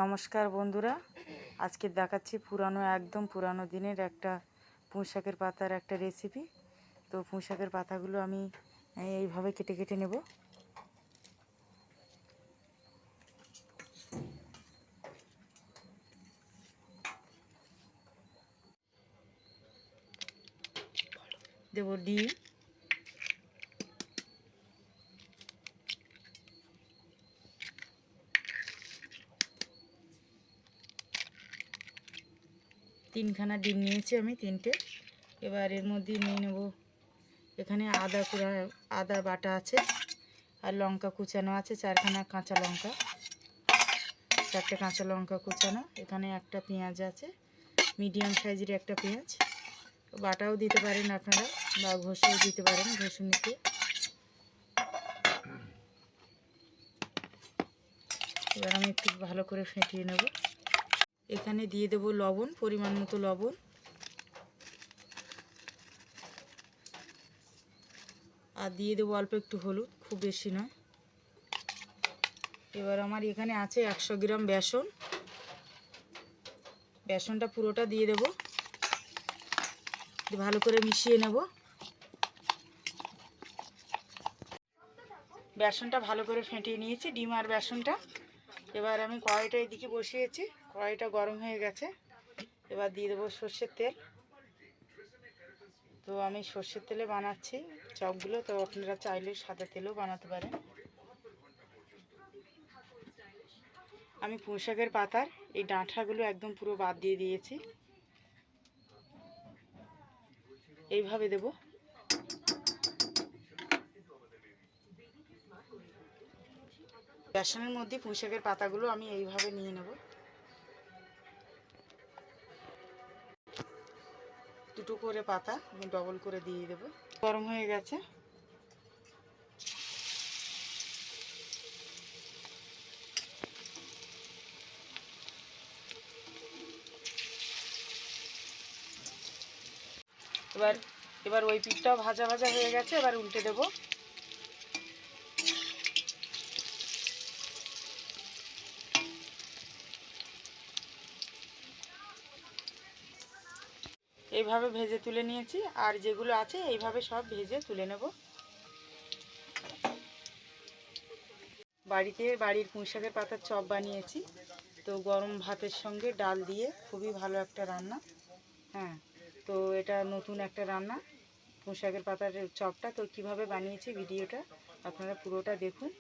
নমস্কার বন্ধুরা, আজকে দেখাচ্ছি একদম পুরানো দিনের একটা পুঁই শাকের পাতার একটা রেসিপি। তো পুঁই শাকের পাতাগুলো আমি এইভাবে কেটে কেটে নেব। দেব ডিম, তিনখানা ডিম নিয়েছি আমি, তিনটে। এবার এর মধ্যে নিয়ে নেব, এখানে আদা বাটা আছে, আর লঙ্কা কুচানো আছে, চারটে কাঁচা লঙ্কা কুচানো। এখানে একটা পেঁয়াজ আছে, মিডিয়াম সাইজের একটা পেঁয়াজ, বাটাও দিতে পারেন আপনারা বা ঘষেও দিতে পারেন, ঘষুনিতে। এবার আমি একটু ভালো করে ফেটিয়ে নেব। এখানে দিয়ে দেব লবণ, পরিমাণ মতো লবণ, আর দিয়ে দেবো অল্প একটু হলুদ, খুব বেশি নয়। এবার আমার এখানে আছে 100 গ্রাম বেসন, বেসনটা পুরোটা দিয়ে দেব, ভালো করে মিশিয়ে নেব। বেসনটা ভালো করে ফেটিয়ে নিয়েছি, ডিম আর বেসনটা। এবার আমি কড়াইটা এদিকে বসিয়েছি, কড়াইটা গরম হয়ে গেছে। এবার দিয়ে দেবো সর্ষের তেল। তো আমি সর্ষের তেলে বানাচ্ছি চপগুলো, তো আপনারা চাইলে সাদা তেলেও বানাতে পারেন। আমি পুঁই শাকের পাতার এই ডাঁটাগুলো একদম পুরো বাদ দিয়ে দিয়েছি, এইভাবে দেব। বেসনের মধ্যে পুঁই শাকের পাতাগুলো আমি এইভাবে নিয়ে নেব, দুটো করে পাতা আমি ডবল করে দিয়ে দেব। গরম হয়ে গেছে, এবার ওই পিঠটাও ভাজা ভাজা হয়ে গেছে, এবার উল্টে দেব। এইভাবে ভেজে তুলে নিয়েছি, আর যেগুলো আছে এইভাবে সব ভেজে তুলে নেব। বাড়ির পুঁই শাকের পাতার চপ বানিয়েছি, তো গরম ভাতের সঙ্গে ডাল দিয়ে খুবই ভালো একটা রান্না। হ্যাঁ, তো এটা নতুন একটা রান্না পুঁই শাকের পাতার চপটা। তো কীভাবে বানিয়েছি ভিডিওটা আপনারা পুরোটা দেখুন।